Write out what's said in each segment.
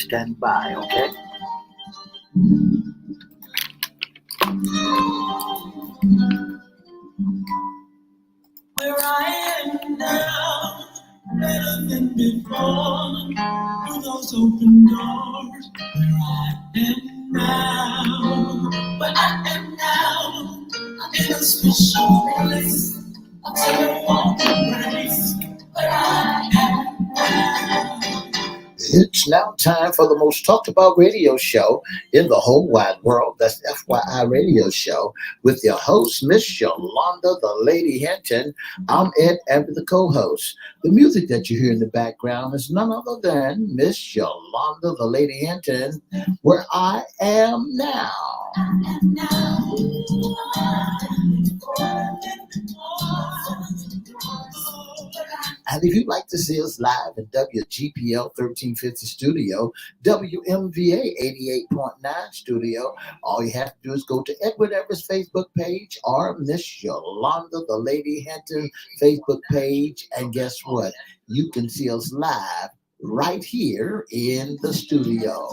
stand by, okay? Where I am now, better than before, through those open doors. Where I am now, where I am now, I'm in a special place. I'll tell you all the grace. Where I am now. It's now time for the most talked about radio show in the whole wide world. That's FYI Radio Show with your host, Miss Yolanda, the Lady Hinton. I'm Ed, and the co-host. The music that you hear in the background is none other than Miss Yolanda, the Lady Hinton, Where I Am Now. And if you'd like to see us live in WGPL 1350 studio, WMVA 88.9 studio, all you have to do is go to Edward Everett's Facebook page or Miss Yolanda, the Lady Hinton Facebook page. And guess what? You can see us live right here in the studio.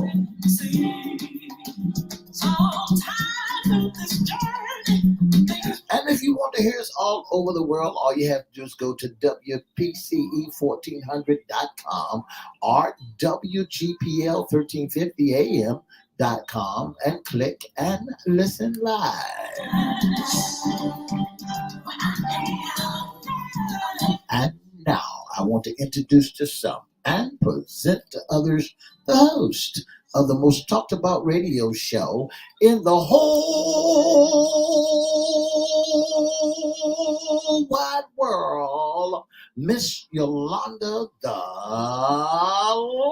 And if you want to hear us all over the world, all you have to do is go to WPCE1400.com or WGPL1350am.com and click and listen live. And now I want to introduce to some and present to others the host of the most talked about radio show in the whole wide world, Miss Yolanda, the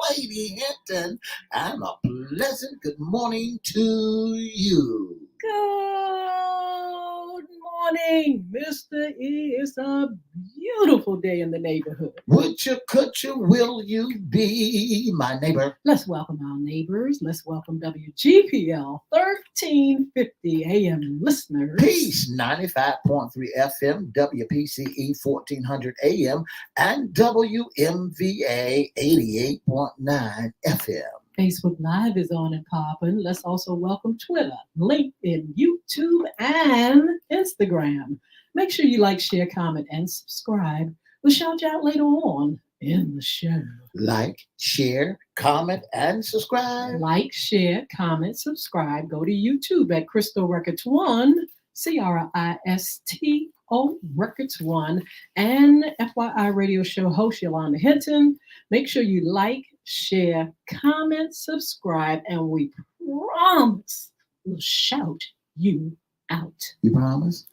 Lady Hinton, and a pleasant good morning to you. Good morning, Mr. E. It's a beautiful day in the neighborhood. Would you, could you, will you be my neighbor? Let's welcome our neighbors. Let's welcome WGPL 1350 AM listeners. Peace, 95.3 FM, WPCE 1400 AM, and WMVA 88.9 FM. Facebook Live is on and popping. Let's also welcome Twitter, LinkedIn, YouTube, and Instagram. Make sure you like, share, comment, and subscribe. We'll shout you out later on in the show. Like, share, comment, and subscribe. Like, share, comment, subscribe. Go to YouTube at Crystal Records 1, CRISTO Records 1, and FYI Radio Show host Yolanda Hinton. Make sure you like, share, comment, subscribe, and we promise we'll shout you out. You promise?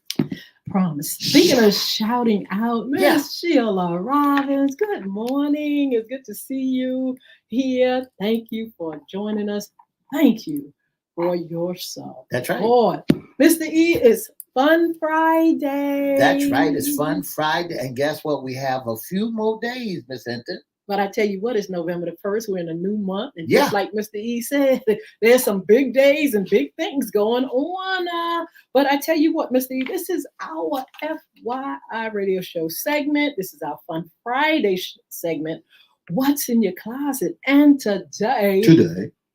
Promise. Speaking of shouting out, Miss Sheila Robbins, good morning. It's good to see you here. Thank you for joining us. Thank you for your sub. That's right. Boy, Mr. E, it's Fun Friday. That's right. It's Fun Friday. And guess what? We have a few more days, Miss Hinton. But I tell you what, it's November the 1st. We're in a new month. And just like Mr. E said, there's some big days and big things going on. But I tell you what, Mr. E, this is our FYI Radio Show segment. This is our Fun Friday segment. What's in your closet? And today,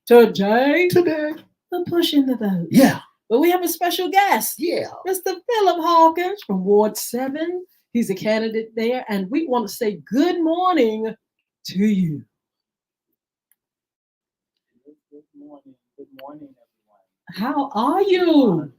we're pushing the vote. Yeah. But we have a special guest. Yeah. Mr. Philip Hawkins from Ward 7. He's a candidate there. And we want to say good morning to you. Good morning. Good morning, everyone. How are you?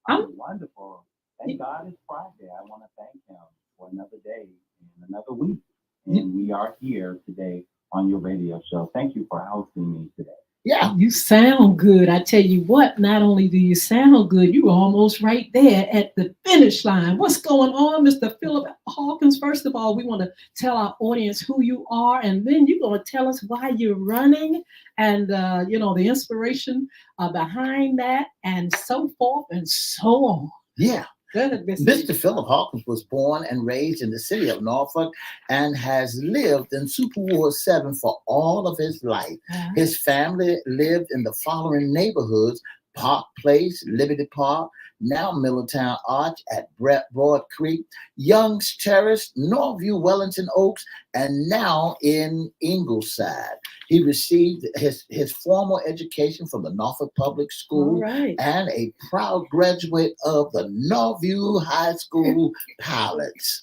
I'm wonderful. Thank God it's Friday. I want to thank him for another day and another week. And we are here today on your radio show. Thank you for hosting me today. Yeah, you sound good. I tell you what, not only do you sound good, you're almost right there at the finish line. What's going on, Mr. Philip Hawkins? First of all, we want to tell our audience who you are, and then you're going to tell us why you're running and, the inspiration behind that and so forth and so on. Yeah. Good, Mr. Philip Hawkins was born and raised in the city of Norfolk and has lived in Super Ward 7 for all of his life. Uh-huh. His family lived in the following neighborhoods: Park Place, Liberty Park, now Middletown Arch at Broad Creek, Young's Terrace, Northview, Wellington Oaks, and now in Ingleside. He received his formal education from the Norfolk Public School and a proud graduate of the Northview High School Pilots.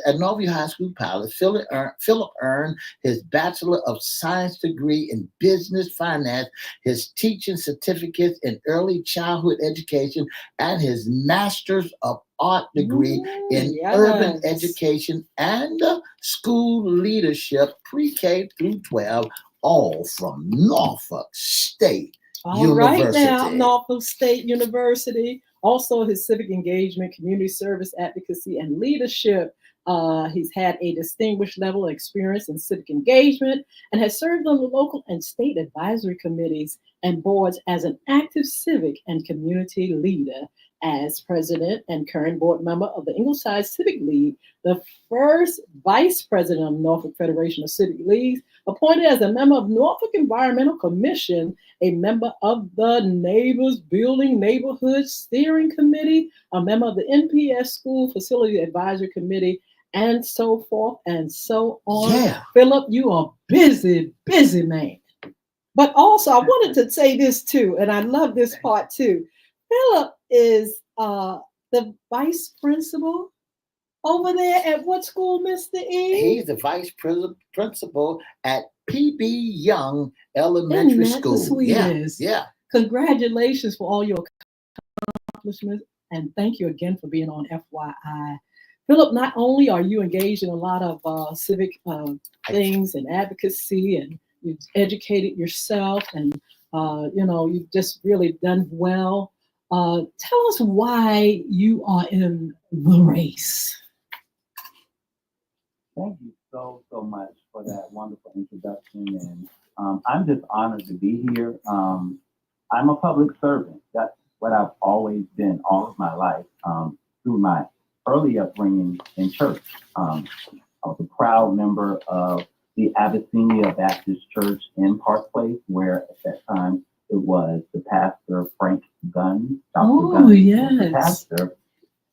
At Northview High School Pilots, Philip earned his Bachelor of Science degree in Business Finance, his teaching certificates in early childhood education, and his Master's of Art degree in urban education and school leadership, pre-K through 12, all from Norfolk State University. Right now, Norfolk State University. Also, his civic engagement, community service, advocacy, and leadership. He's had a distinguished level of experience in civic engagement and has served on the local and state advisory committees and boards as an active civic and community leader. As president and current board member of the Ingleside Civic League, the first vice president of Norfolk Federation of Civic Leagues, appointed as a member of Norfolk Environmental Commission, a member of the Neighbors Building Neighborhood Steering Committee, a member of the NPS School Facility Advisory Committee, and so forth and so on. Yeah. Philip, you are busy man. But also, I wanted to say this too, and I love this part too. Philip is the vice principal over there at what school, Mr. E? He's the vice principal at PB Young Elementary School. Yeah. Congratulations for all your accomplishments, and thank you again for being on FYI. Philip, not only are you engaged in a lot of civic things and advocacy, and you've educated yourself, and you've just really done well. Tell us why you are in the race. Thank you so much for that wonderful introduction, and I'm just honored to be here. I'm a public servant. That's what I've always been all of my life, through my early upbringing in church. I was a proud member of the Abyssinia Baptist Church in Park Place, where at that time it was the pastor Frank Gunn. Dr. Gunn was the pastor,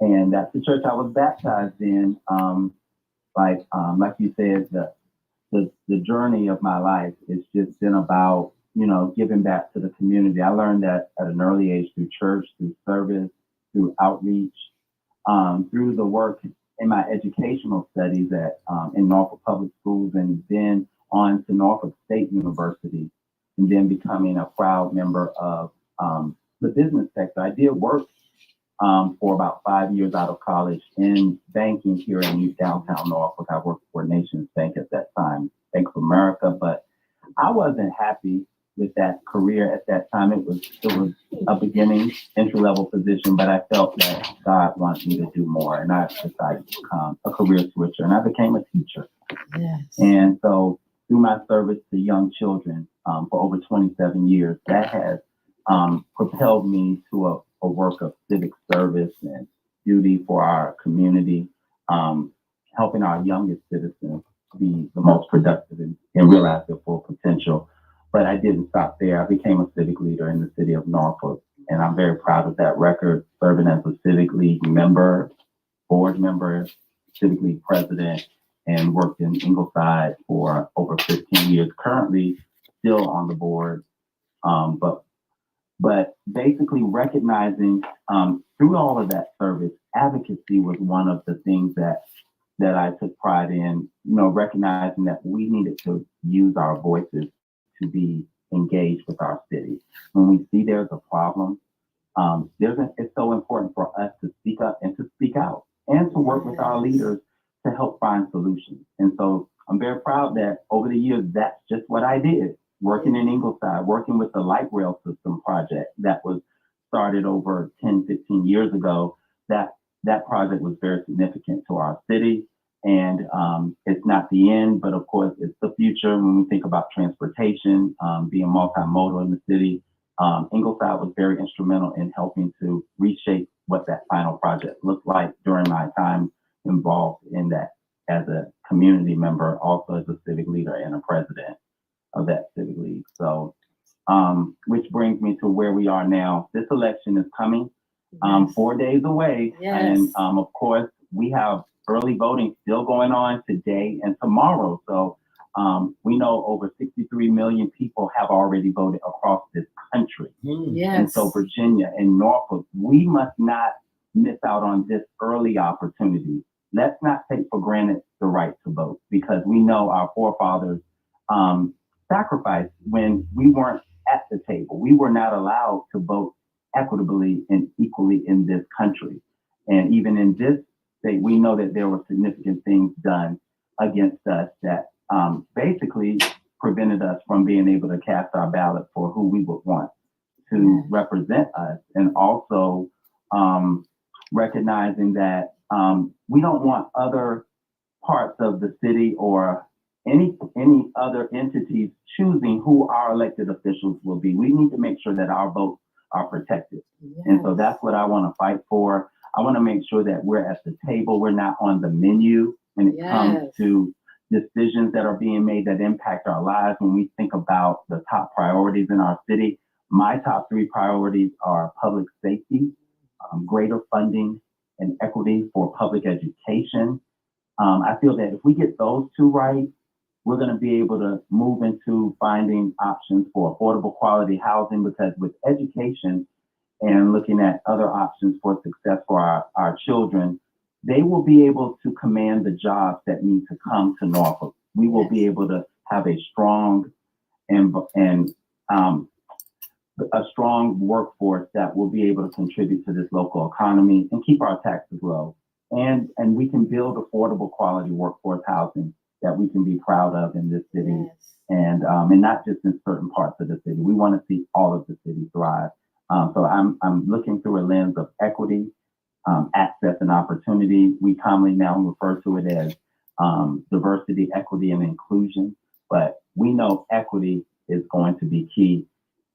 and that's the church I was baptized in. Like you said, the journey of my life has just been about giving back to the community. I learned that at an early age through church, through service, through outreach, through the work in my educational studies in Norfolk Public Schools, and then on to Norfolk State University, and then becoming a proud member of the business sector. I did work for about 5 years out of college in banking here in downtown Norfolk. I worked for Nations Bank at that time, Bank of America, but I wasn't happy with that career at that time. It was a beginning entry-level position, but I felt that God wanted me to do more, and I decided to become a career switcher, and I became a teacher. Yes. And so through my service to young children for over 27 years, that has propelled me to a work of civic service and duty for our community, helping our youngest citizens be the most productive and realize their full potential. But I didn't stop there. I became a civic leader in the city of Norfolk, and I'm very proud of that record, serving as a civic league member, board member, civic league president, and worked in Ingleside for over 15 years. Currently still on the board, but basically recognizing through all of that service, advocacy was one of the things that I took pride in, recognizing that we needed to use our voices to be engaged with our city. When we see there's a problem, it's so important for us to speak up and to speak out and to work with our leaders to help find solutions. And so I'm very proud that over the years, that's just what I did. Working in Ingleside, working with the light rail system project that was started over 10, 15 years ago, that project was very significant to our city. And it's not the end, but of course, it's the future when we think about transportation, being multimodal in the city. Ingleside was very instrumental in helping to reshape what that final project looked like during my time involved in that as a community member, also as a civic leader and a president of that civic league. So, which brings me to where we are now. This election is coming, Yes. 4 days away. Yes. And of course, we have early voting still going on today and tomorrow. So we know over 63 million people have already voted across this country. Yes. And so Virginia and Norfolk, we must not miss out on this early opportunity. Let's not take for granted the right to vote, because we know our forefathers sacrificed when we weren't at the table. We were not allowed to vote equitably and equally in this country. And even in this state, we know that there were significant things done against us that basically prevented us from being able to cast our ballot for who we would want to represent us. And also recognizing that we don't want other parts of the city or any other entities choosing who our elected officials will be. We need to make sure that our votes are protected. Yes. And so that's what I want to fight for. I want to make sure that we're at the table. We're not on the menu when it comes to decisions that are being made that impact our lives. When we think about the top priorities in our city, my top 3 priorities are public safety, greater funding and equity for public education. I feel that if we get those 2 right, we're going to be able to move into finding options for affordable quality housing, because with education and looking at other options for success for our children, they will be able to command the jobs that need to come to Norfolk. We will be able to have a strong and a strong workforce that will be able to contribute to this local economy and keep our taxes low. And we can build affordable quality workforce housing that we can be proud of in this city, and not just in certain parts of the city. We want to see all of the city thrive. So I'm looking through a lens of equity, access, and opportunity. We commonly now refer to it as diversity, equity, and inclusion. But we know equity is going to be key.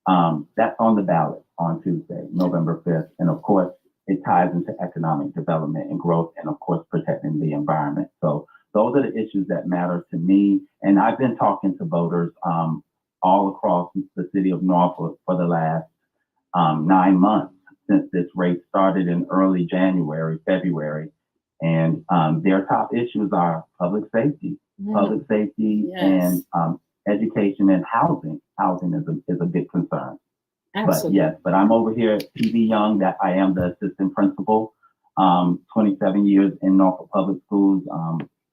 That's on the ballot on Tuesday, November 5th. And of course, it ties into economic development and growth, and of course, protecting the environment. So those are the issues that matter to me. And I've been talking to voters all across the city of Norfolk for the last 9 months since this race started in early January, February. And their top issues are public safety, and education and housing. Housing is a big concern. Absolutely. But I'm over here at PV Young, that I am the assistant principal, 27 years in Norfolk Public Schools.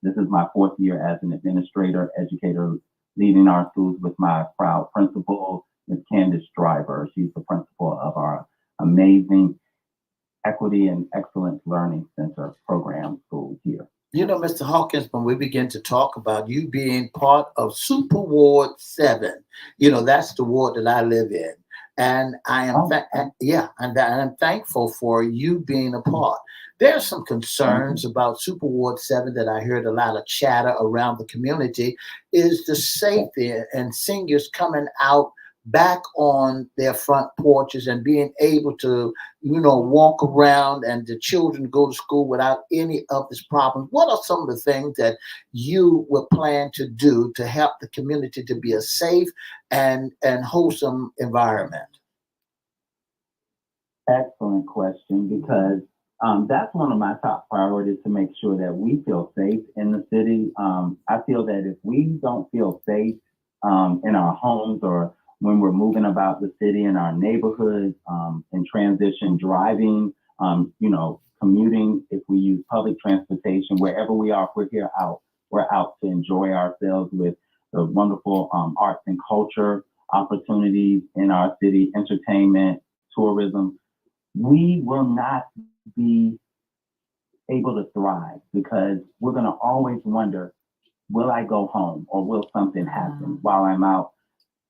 This is my 4th year as an administrator, educator, leading our schools with my proud principal, Ms. Candace Driver. She's the principal of our amazing Equity and Excellence Learning Center program school here. You know, Mr. Hawkins, when we begin to talk about you being part of Super Ward 7, you know, that's the ward that I live in. And I am, and I'm thankful for you being a part. There's some concerns about Super Ward 7 that I heard a lot of chatter around the community, is the safety and seniors coming out back on their front porches and being able to, you know, walk around, and the children go to school without any of this problem. What are some of the things that you would plan to do to help the community to be a safe and wholesome environment? Excellent question, because that's one of my top priorities, to make sure that we feel safe in the city. I feel that if we don't feel safe in our homes, or when we're moving about the city in our neighborhoods, in transition, driving, commuting, if we use public transportation, wherever we are, we're out to enjoy ourselves with the wonderful arts and culture opportunities in our city, entertainment, tourism. We will not be able to thrive, because we're going to always wonder, will I go home, or will something happen while I'm out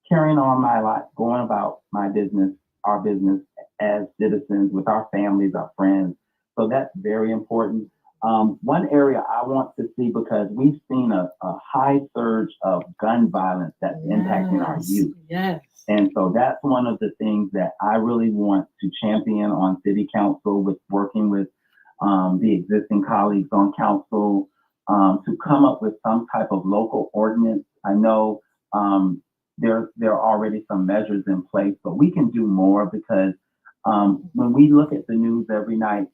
carrying on my life, going about my business, our business as citizens, with our families, our friends. So that's very important. One area I want to see, because we've seen a high surge of gun violence that's impacting our youth. Yes. And so that's one of the things that I really want to champion on city council, with working with the existing colleagues on council, to come up with some type of local ordinance. I know there are already some measures in place, but we can do more, because When we look at the news every night,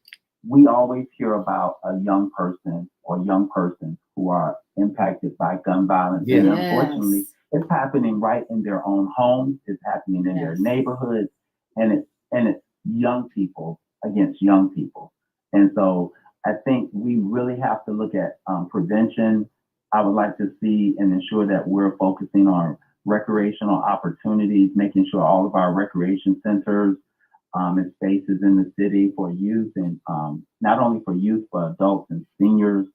we always hear about a young person or young persons who are impacted by gun violence. Yeah. And unfortunately, it's happening right in their own homes. It's happening in their neighborhoods, and it's young people against young people. And so I think we really have to look at prevention. I would like to see and ensure that we're focusing on recreational opportunities, making sure all of our recreation centers and spaces in the city for youth and not only for youth, but adults and seniors,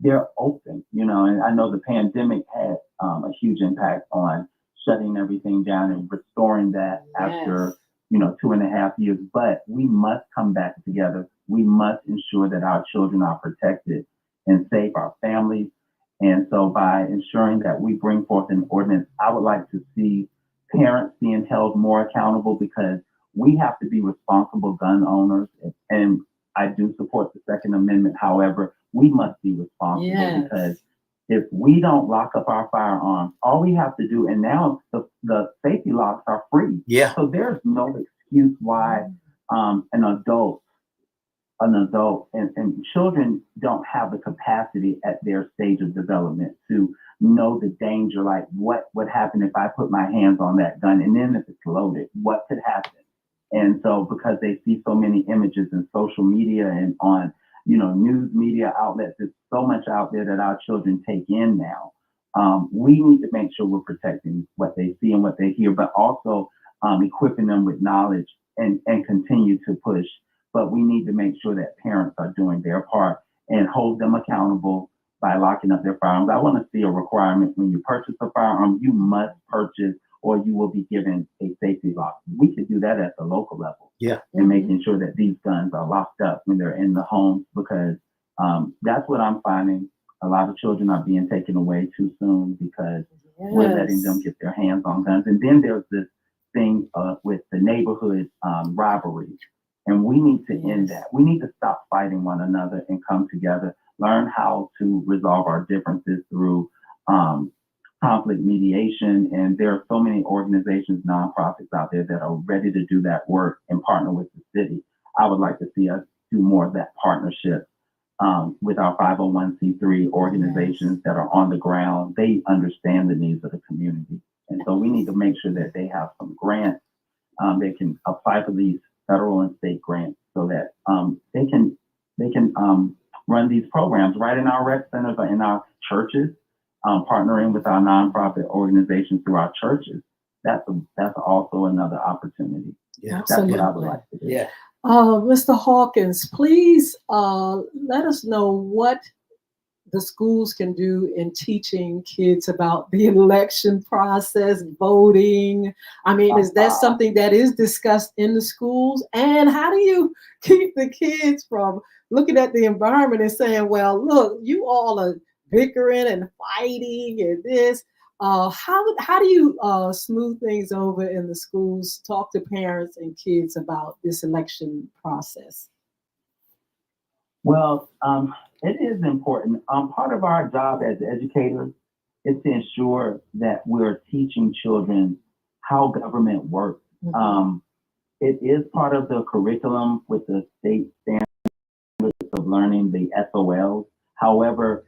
they're open, and I know the pandemic had a huge impact on shutting everything down and restoring that after, 2.5 years, but we must come back together. We must ensure that our children are protected and safe, our families. And so by ensuring that we bring forth an ordinance, I would like to see parents being held more accountable because we have to be responsible gun owners. And I do support the Second Amendment. However, we must be responsible because if we don't lock up our firearms, all we have to do, and now the safety locks are free. Yeah. So there's no excuse why an adult and children don't have the capacity at their stage of development to know the danger, like what would happen if I put my hands on that gun, and then if it's loaded, what could happen? And so because they see so many images in social media and on, news media outlets, there's so much out there that our children take in now. We need to make sure we're protecting what they see and what they hear, but also equipping them with knowledge and continue to push. But we need to make sure that parents are doing their part and hold them accountable by locking up their firearms. I want to see a requirement when you purchase a firearm, you must purchase or you will be given a safety lock. We could do that at the local level. Yeah. And making sure that these guns are locked up when they're in the home, because that's what I'm finding. A lot of children are being taken away too soon because we're letting them get their hands on guns. And then there's this thing with the neighborhood robberies. And we need to end that. We need to stop fighting one another and come together, learn how to resolve our differences through conflict mediation. And there are so many organizations, nonprofits out there that are ready to do that work and partner with the city. I would like to see us do more of that partnership with our 501c3 organizations that are on the ground. They understand the needs of the community. And so we need to make sure that they have some grants. They can apply for these federal and state grants so that they can run these programs right in our rec centers or in our churches, partnering with our nonprofit organizations through our churches. That's also another opportunity. Yeah, that's what I would like to do. Yeah. Mr. Hawkins, please let us know what the schools can do in teaching kids about the election process, voting. I mean, is that something that is discussed in the schools? And how do you keep the kids from looking at the environment and saying, well, look, you all are bickering and fighting and this? How do you smooth things over in the schools, talk to parents and kids about this election process? Well, it is important. Part of our job as educators is to ensure that we're teaching children how government works. Mm-hmm. It is part of the curriculum with the state standards of learning, the SOLs. However,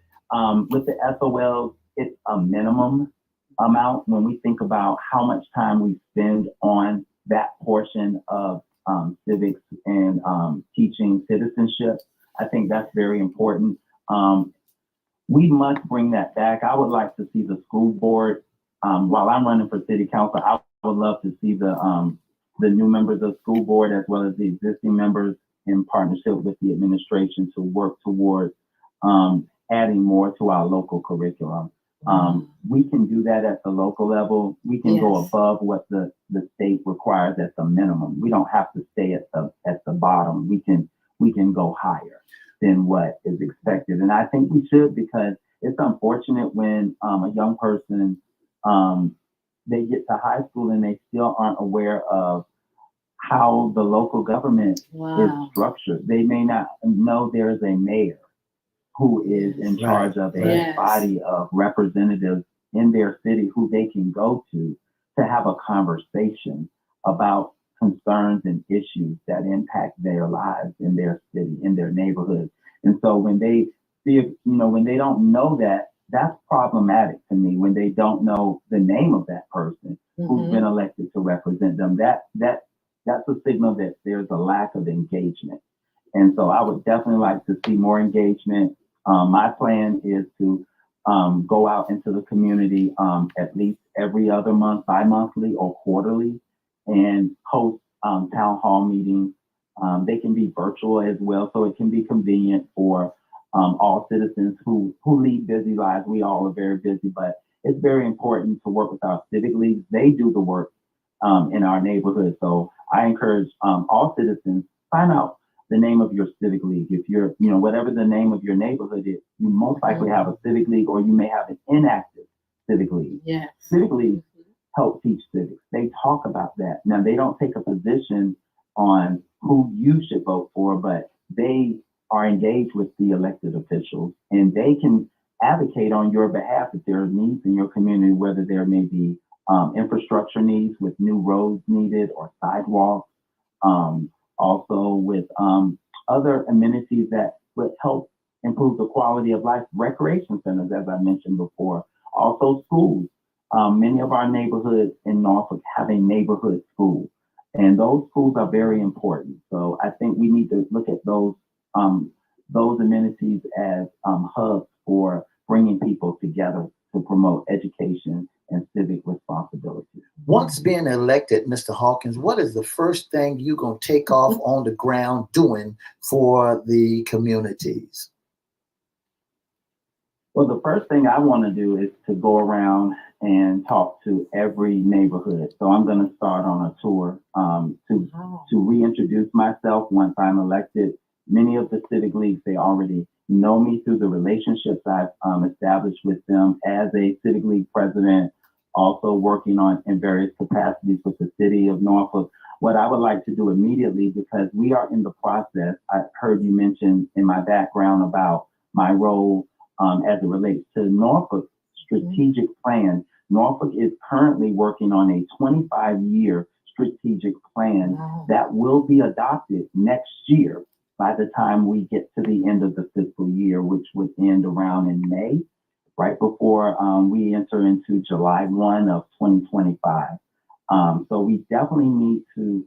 with the SOLs, it's a minimum amount when we think about how much time we spend on that portion of civics and teaching citizenship. I think that's very important. We must bring that back. I would like to see the school board, while I'm running for city council, I would love to see the new members of the school board as well as the existing members in partnership with the administration to work towards adding more to our local curriculum. We can do that at the local level. We can go above what the state requires at the minimum. We don't have to stay at the bottom. We can go higher than what is expected. And I think we should, because it's unfortunate when a young person, they get to high school and they still aren't aware of how the local government is structured. They may not know there is a mayor who is in charge of a body of representatives in their city who they can go to have a conversation about concerns and issues that impact their lives in their city, in their neighborhood. And so when they see, when they don't know that, that's problematic to me. When they don't know the name of that person who's been elected to represent them, that's a signal that there's a lack of engagement. And so I would definitely like to see more engagement. My plan is to go out into the community at least every other month, bi-monthly or quarterly, and host town hall meetings. They can be virtual as well, so it can be convenient for all citizens who lead busy lives. We all are very busy, but it's very important to work with our civic leagues. They do the work in our neighborhood. So I encourage all citizens, find out the name of your civic league. If you're, whatever the name of your neighborhood is, you most likely have a civic league, or you may have an inactive civic league. Yes. Civic leagues help teach civics. They talk about that. Now, they don't take a position on who you should vote for, but they are engaged with the elected officials, and they can advocate on your behalf if there are needs in your community, whether there may be infrastructure needs with new roads needed or sidewalks, also with other amenities that would help improve the quality of life, recreation centers, as I mentioned before, also schools. Many of our neighborhoods in Norfolk have a neighborhood school, and those schools are very important. So I think we need to look at those amenities as hubs for bringing people together to promote education and civic responsibility. Once being elected, Mr. Hawkins, what is the first thing you're going to take off on the ground doing for the communities? Well, the first thing I want to do is to go around and talk to every neighborhood. So I'm going to start on a tour to reintroduce myself once I'm elected. Many of the civic leagues, they already know me through the relationships I've established with them as a civic league president, also working on in various capacities with the city of Norfolk. What I would like to do immediately, because we are in the process, I heard you mention in my background about my role as it relates to Norfolk's strategic plan. Norfolk is currently working on a 25-year strategic plan that will be adopted next year by the time we get to the end of the fiscal year, which would end around in May, right before we enter into July 1 of 2025. So we definitely need to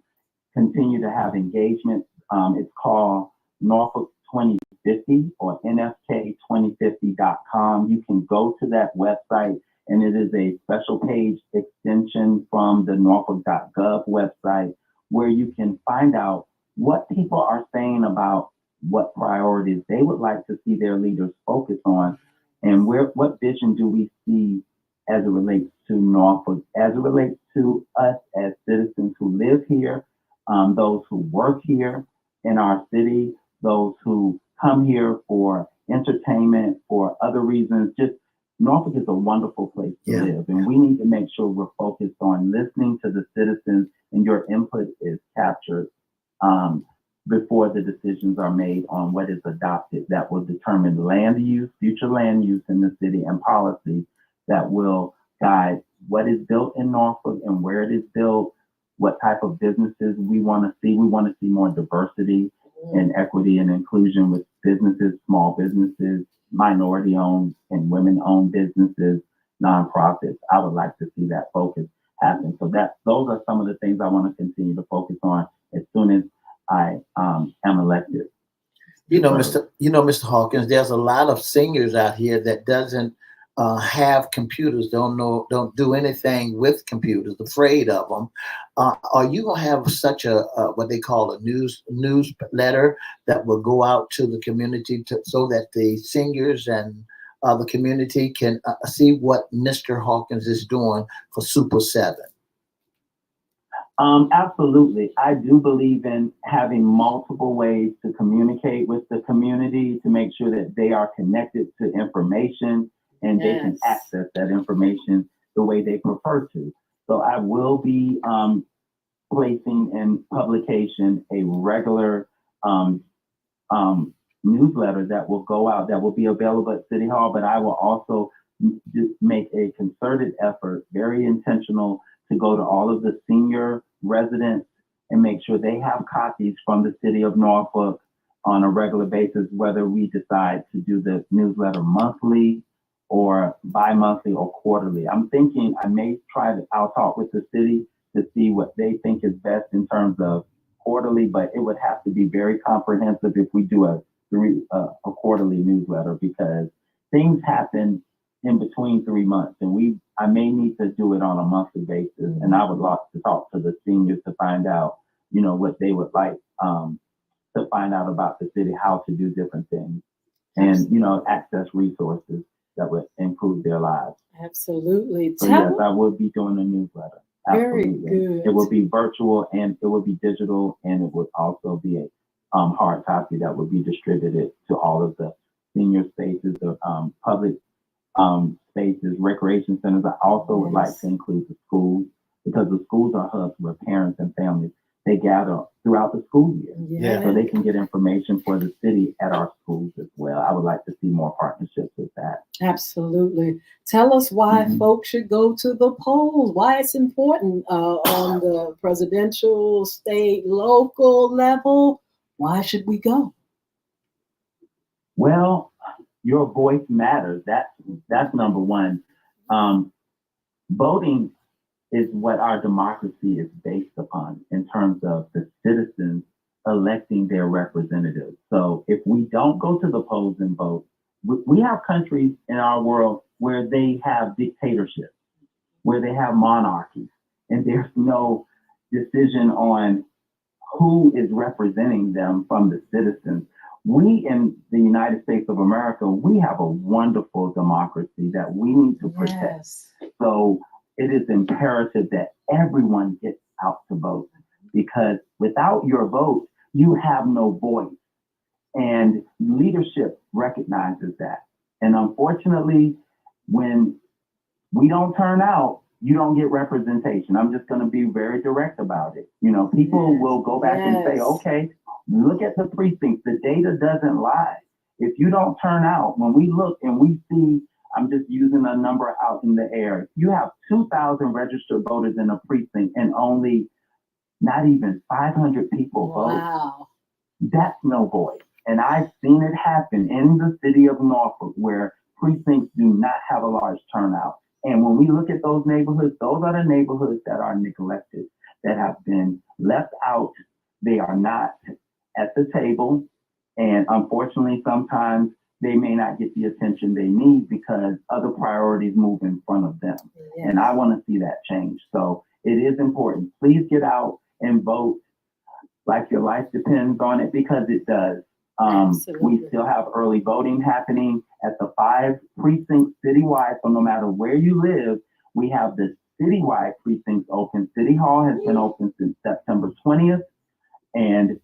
continue to have engagement. It's called Norfolk 2050 or NFK2050.com. You can go to that website, and it is a special page extension from the Norfolk.gov website where you can find out what people are saying about what priorities they would like to see their leaders focus on, and what vision do we see as it relates to Norfolk, as it relates to us as citizens who live here, those who work here in our city, those who come here for entertainment, for other reasons. Just Norfolk is a wonderful place to live, and we need to make sure we're focused on listening to the citizens, and your input is captured before the decisions are made on what is adopted that will determine land use, future land use in the city, and policies that will guide what is built in Norfolk and where it is built, what type of businesses we want to see. We want to see more diversity and equity and inclusion with businesses, small businesses, minority-owned and women-owned businesses, nonprofits. I would like to see that focus happen. So those are some of the things I want to continue to focus on as soon as I am elected. Mr. Hawkins, there's a lot of seniors out here that doesn't have computers, don't do anything with computers, afraid of them. Are you gonna have such a what they call a newsletter that will go out to the community so that the seniors and the community can see what Mr. Hawkins is doing for Super 7? Absolutely. I do believe in having multiple ways to communicate with the community to make sure that they are connected to information and they can access that information the way they prefer to. So I will be placing in publication a regular newsletter that will go out, that will be available at City Hall, but I will also make a concerted effort, very intentional, to go to all of the senior residents and make sure they have copies from the city of Norfolk on a regular basis, whether we decide to do the newsletter monthly or bi-monthly or quarterly. I'm thinking I'll talk with the city to see what they think is best in terms of quarterly, but it would have to be very comprehensive if we do a quarterly newsletter, because things happen in between 3 months, and I may need to do it on a monthly basis. And I would like to talk to the seniors to find out, what they would like to find out about the city, how to do different things, and access resources that would improve their lives. Absolutely. So yes, I will be doing a newsletter. Very Absolutely. good. It will be virtual, and it will be digital, and it would also be a hard copy that would be distributed to all of the senior spaces, the public spaces, recreation centers. I also would like to include the schools, because the schools are hubs where parents and families, they gather throughout the school year. Yeah. So they can get information for the city at our schools as well. I would like to see more partnerships with that. Absolutely. Tell us why folks should go to the polls, why it's important on the presidential, state, local level. Why should we go? Well, your voice matters. That's number one. Voting is what our democracy is based upon in terms of the citizens electing their representatives. So if we don't go to the polls and vote, we have countries in our world where they have dictatorships, where they have monarchies, and there's no decision on who is representing them from the citizens. We in the United States of America, we have a wonderful democracy that we need to protect. Yes. So it is imperative that everyone gets out to vote, because without your vote, you have no voice. And leadership recognizes that. And unfortunately, when we don't turn out, you don't get representation. I'm just going to be very direct about it. People will go back and say, okay, look at the precincts. The data doesn't lie. If you don't turn out, when we look and we see, I'm just using a number out in the air, you have 2,000 registered voters in a precinct and only not even 500 people vote. Wow. That's no voice. And I've seen it happen in the city of Norfolk, where precincts do not have a large turnout. And when we look at those neighborhoods, those are the neighborhoods that are neglected, that have been left out. They are not at the table. And unfortunately, sometimes they may not get the attention they need because other priorities move in front of them. Yes. And I want to see that change. So it is important. Please get out and vote like your life depends on it, because it does. We still have early voting happening at the 5 precincts citywide. So no matter where you live, we have the citywide precincts open. City Hall has been open since September 20th. And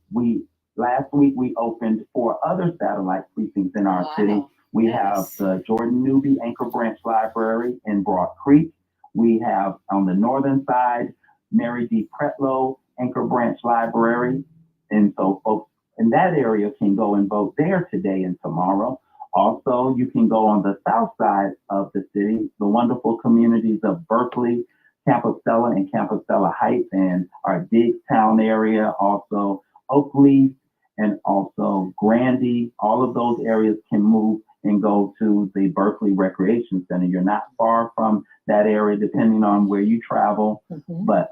last week we opened 4 other satellite precincts in our city. We have the Jordan Newby Anchor Branch Library in Broad Creek. We have on the northern side, Mary D. Pretlow Anchor Branch Library. And so folks in that area can go and vote there today and tomorrow. Also, you can go on the south side of the city, the wonderful communities of Berkeley, Campostella and Campostella Heights, and our Digstown area, also Oakleaf, and also Grandy. All of those areas can move and go to the Berkeley Recreation Center. You're not far from that area, depending on where you travel. But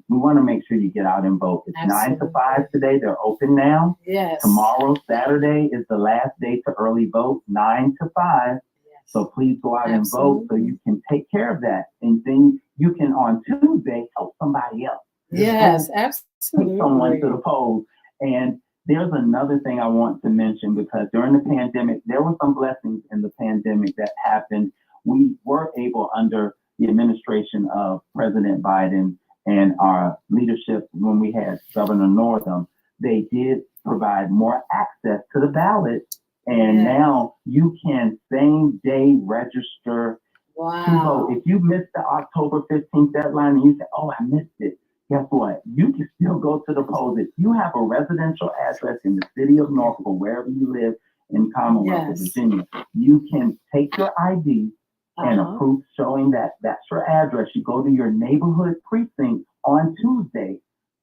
we want to make sure you get out and vote. It's 9 to 5 today. They're open now. Yes. Tomorrow, Saturday, is the last day to early vote, 9 to 5. Yes. So please go out and vote so you can take care of that. And then you can, on Tuesday, help somebody else. Yes, absolutely. Take someone to the polls. And there's another thing I want to mention, because during the pandemic, there were some blessings in the pandemic that happened. We were able, under the administration of President Biden and our leadership, when we had Governor Northam, they did provide more access to the ballot. And now you can same day register to vote. If you missed the October 15th deadline and you say, oh, I missed it, guess what? You can still go to the polls. If you have a residential address in the city of Norfolk, or wherever you live in Commonwealth of Virginia, you can take your ID and a proof showing that that's your address. You go to your neighborhood precinct on Tuesday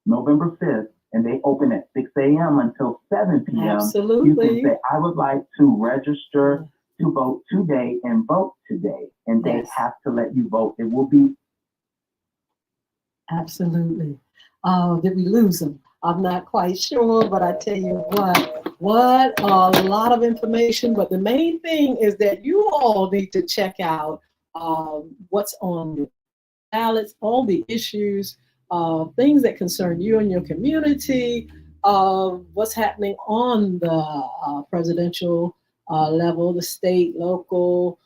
November 5th, and they open at 6 a.m. until 7 p.m. Absolutely. You can say, I would like to register to vote today and vote today. And they have to let you vote. It will be. Absolutely. Did we lose them? I'm not quite sure, but I tell you what a lot of information. But the main thing is that you all need to check out what's on the ballots, all the issues, things that concern you and your community, what's happening on the presidential level, the state, local,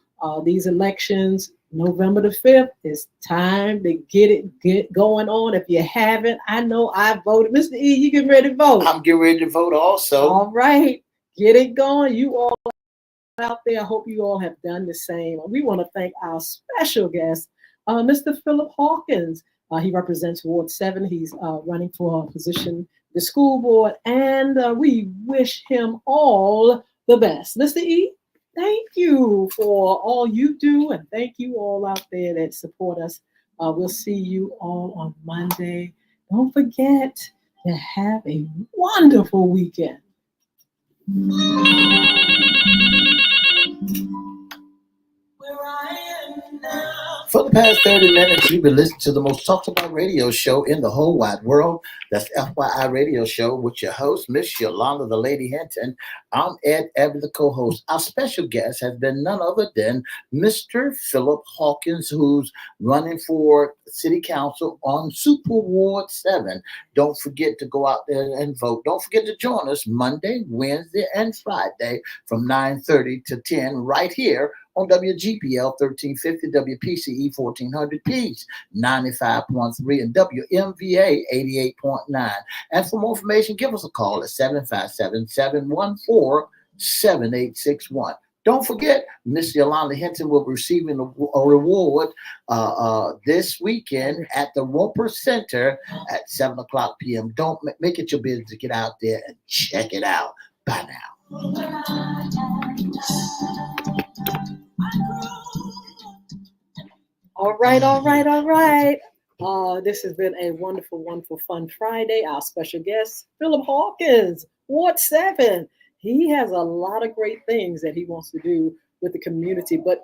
these elections. November the 5th is time to get going on. If you haven't, I know I voted. Mr. E, you getting ready to vote? I'm getting ready to vote also. All right, get it going. You all out there, I hope you all have done the same. We want to thank our special guest, Mr. Philip Hawkins. He represents Ward 7. He's running for a position, the school board, and we wish him all the best. Mr. E, thank you for all you do, and thank you all out there that support us. We'll see you all on Monday. Don't forget to have a wonderful weekend. For the past 30 minutes, you've been listening to the most talked about radio show in the whole wide world. That's FYI Radio Show with your host, Miss Yolanda, the Lady Hinton. I'm Ed Everett, the co-host. Our special guest has been none other than Mr. Philip Hawkins, who's running for City Council on Super Ward 7. Don't forget to go out there and vote. Don't forget to join us Monday, Wednesday, and Friday from 9:30 to 10 right here on WGPL 1350, WPCE 1400 Peace 95.3, and WMVA 88.9. And for more information, give us a call at 757-714-7861. Don't forget, Miss Yolanda Hinton will be receiving a reward this weekend at the Roper Center at 7 o'clock p.m. Don't make it your business to get out there and check it out. Bye now. All right. This has been a wonderful, wonderful, fun Friday. Our special guest, Philip Hawkins, Ward 7. He has a lot of great things that he wants to do with the community, but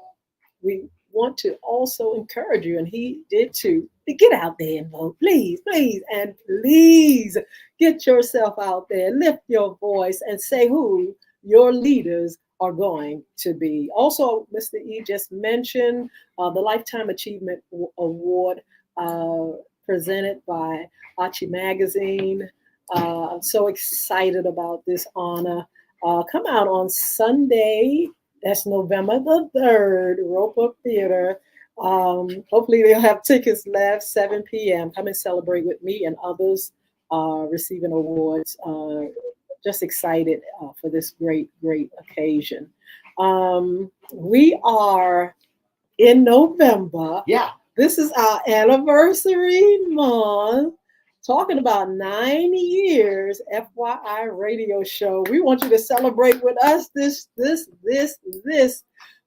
we want to also encourage you, and he did too, to get out there and vote. Please, and please get yourself out there, lift your voice, and say who your leaders are going to be. Also, Mr. E just mentioned the Lifetime Achievement Award presented by Archie Magazine. I'm so excited about this honor. Come out on Sunday. That's November the 3rd, Roper Theater. Hopefully they'll have tickets left, 7 p.m. Come and celebrate with me and others receiving awards. Just excited for this great, great occasion. We are in November. Yeah. This is our anniversary month. Talking about 9 years, FYI Radio Show. We want you to celebrate with us this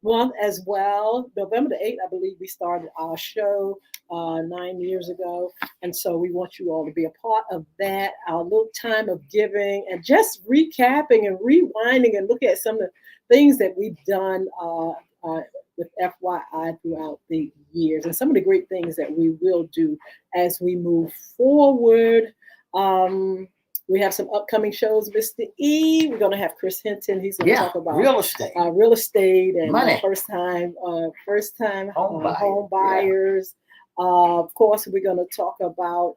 month as well. November the 8th, I believe we started our show 9 years ago. And so we want you all to be a part of that, our little time of giving and just recapping and rewinding and looking at some of the things that we've done with FYI throughout the years and some of the great things that we will do as we move forward. We have some upcoming shows, Mr. E. We're going to have Chris Hinton. He's going to talk about real estate and first time home buyers. Of course, we're going to talk about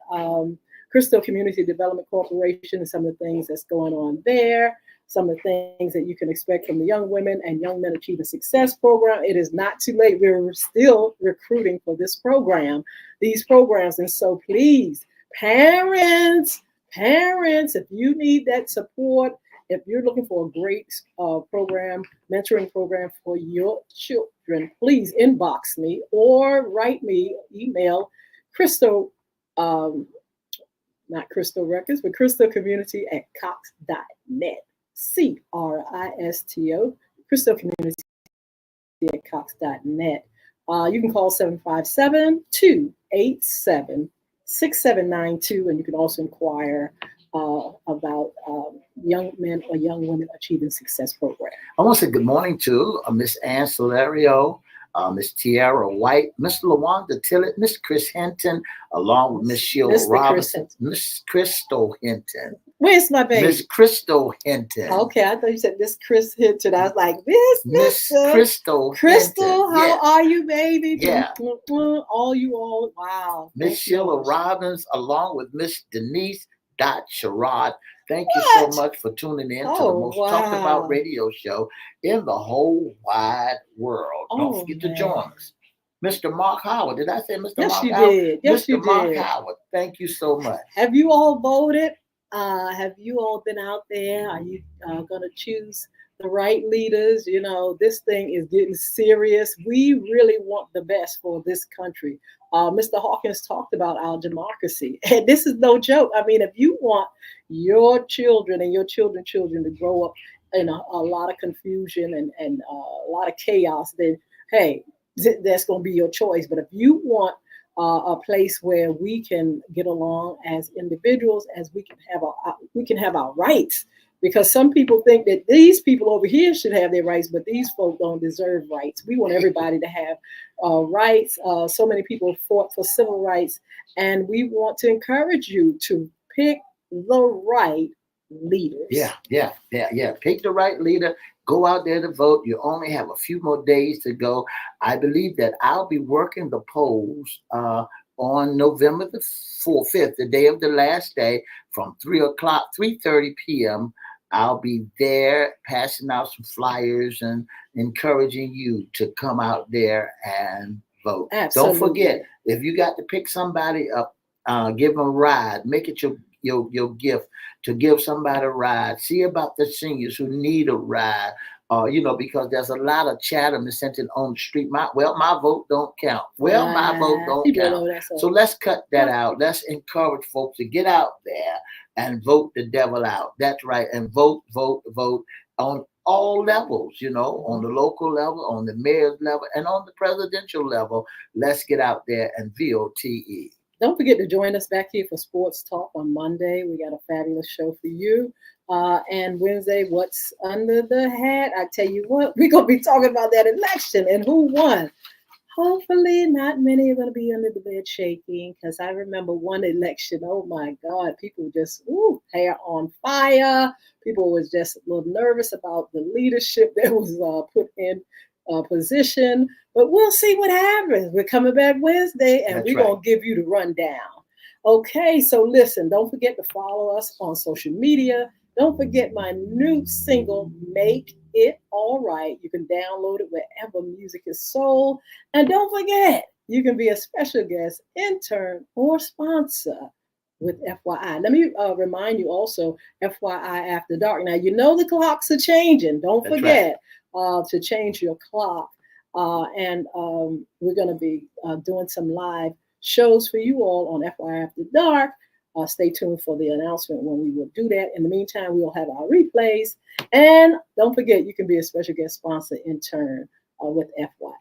Crystal Community Development Corporation and some of the things that's going on there. Some of the things that you can expect from the Young Women and Young Men Achieving Success program. It is not too late. We're still recruiting for these programs. And so please, parents, if you need that support, if you're looking for a great mentoring program for your children, please inbox me or write me, email Crystal, not Crystal Records, but Crystal Community at cox.net. CRISTO, Crystal Community at cox.net. You can call 757-287-6000. 6792, and you can also inquire about young men or young women achieving success program. I want to say good morning to Miss Ann Solario, Miss Tiara White, Miss LaWanda Tillett, Miss Chris Hinton, along with Miss Sheila Mr. Chris Robinson, Hinton. Miss Crystal Hinton, Where's my baby? Miss Crystal Hinton. Okay, I thought you said Miss Chris Hinton. I was like, Miss Mr. Crystal Crystal, Hinton. how Yeah. are you, baby? Yeah. All you all. Wow. Miss Thank you Sheila all. Robbins, along with Miss Denise Sherrod. Thank you What? so much for tuning in to the Oh, most talked about wow. radio show in the whole wide world. Don't Oh, forget to man. join us. Mr. Mark Howard. Did I say Mr. Yes, Mark you Howard? did. Yes, Mr. you Mark did. Howard. Thank you so much. Have you all voted? Have you all been out there? Are you going to choose the right leaders? You know, this thing is getting serious. We really want the best for this country. Mr. Hawkins talked about our democracy, and this is no joke. I mean, if you want your children and your children's children to grow up in a lot of confusion and a lot of chaos, then hey, that's going to be your choice. But if you want a place where we can get along as individuals, as we can have our rights, because some people think that these people over here should have their rights, but these folk don't deserve rights. We want everybody to have rights. So many people fought for civil rights, and we want to encourage you to pick the right leaders. Yeah. Pick the right leader. Go out there to vote. You only have a few more days to go. I believe that I'll be working the polls on November the 5th, the day of the last day, from 3:30 p.m. I'll be there passing out some flyers and encouraging you to come out there and vote. Absolutely. Don't forget, if you got to pick somebody up, give them a ride. Make it your gift to give somebody a ride. See about the seniors who need a ride. Because there's a lot of chatter sent on the street. My vote don't count. My vote don't People count. know that's So let's cut that out. Let's encourage folks to get out there and vote the devil out. That's right. And vote on all levels, on the local level, on the mayor's level, and on the presidential level. Let's get out there and VOTE. Don't forget to join us back here for Sports Talk on Monday. We got a fabulous show for you. And Wednesday, what's under the hat? I tell you what, we're going to be talking about that election and who won. Hopefully, not many are going to be under the bed shaking, because I remember one election, oh my God, people just, hair on fire. People was just a little nervous about the leadership that was put in position. But we'll see what happens. We're coming back Wednesday, and we're going to give you the rundown. Okay, so listen, don't forget to follow us on social media. Don't forget my new single, Make It All Right. You can download it wherever music is sold. And don't forget, you can be a special guest, intern, or sponsor with FYI. Let me remind you also, FYI After Dark. Now, the clocks are changing. Don't forget to change your clock. And we're going to be doing some live shows for you all on FYI After Dark. Stay tuned for the announcement when we will do that. In the meantime, we will have our replays. And don't forget, you can be a special guest sponsor intern with FYI.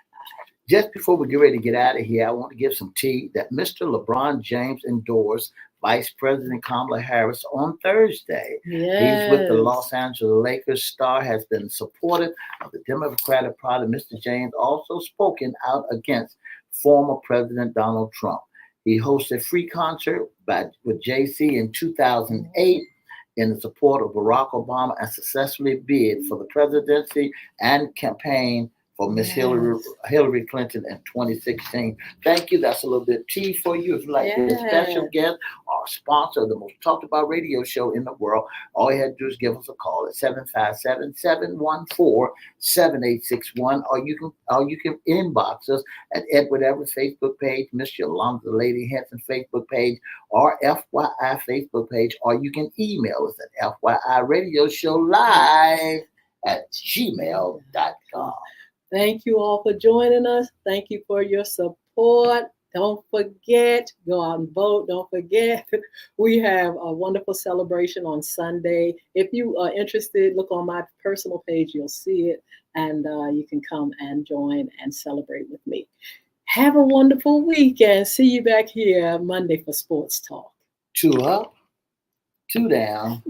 Just before we get ready to get out of here, I want to give some tea that Mr. LeBron James endorsed Vice President Kamala Harris on Thursday. Yes. He's with the Los Angeles Lakers. Star has been supportive of the Democratic Party. Mr. James also spoken out against former President Donald Trump. He hosted a free concert with JC in 2008 in support of Barack Obama and successfully bid for the presidency and campaign for Miss Hillary Clinton in 2016. Thank you. That's a little bit of tea for you. If you'd like to be a special guest or sponsor of the most talked about radio show in the world, all you have to do is give us a call at 757-714-7861, or you can inbox us at Edward Everett Facebook page, Miss Yolanda Hinton Facebook page, or FYI Facebook page, or you can email us at FYIRadioShowLive@gmail.com. Thank you all for joining us. Thank you for your support. Don't forget, go out and vote. Don't forget, we have a wonderful celebration on Sunday. If you are interested, look on my personal page. You'll see it, and you can come and join and celebrate with me. Have a wonderful weekend. See you back here Monday for Sports Talk. 2 up, 2 down,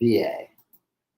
VA.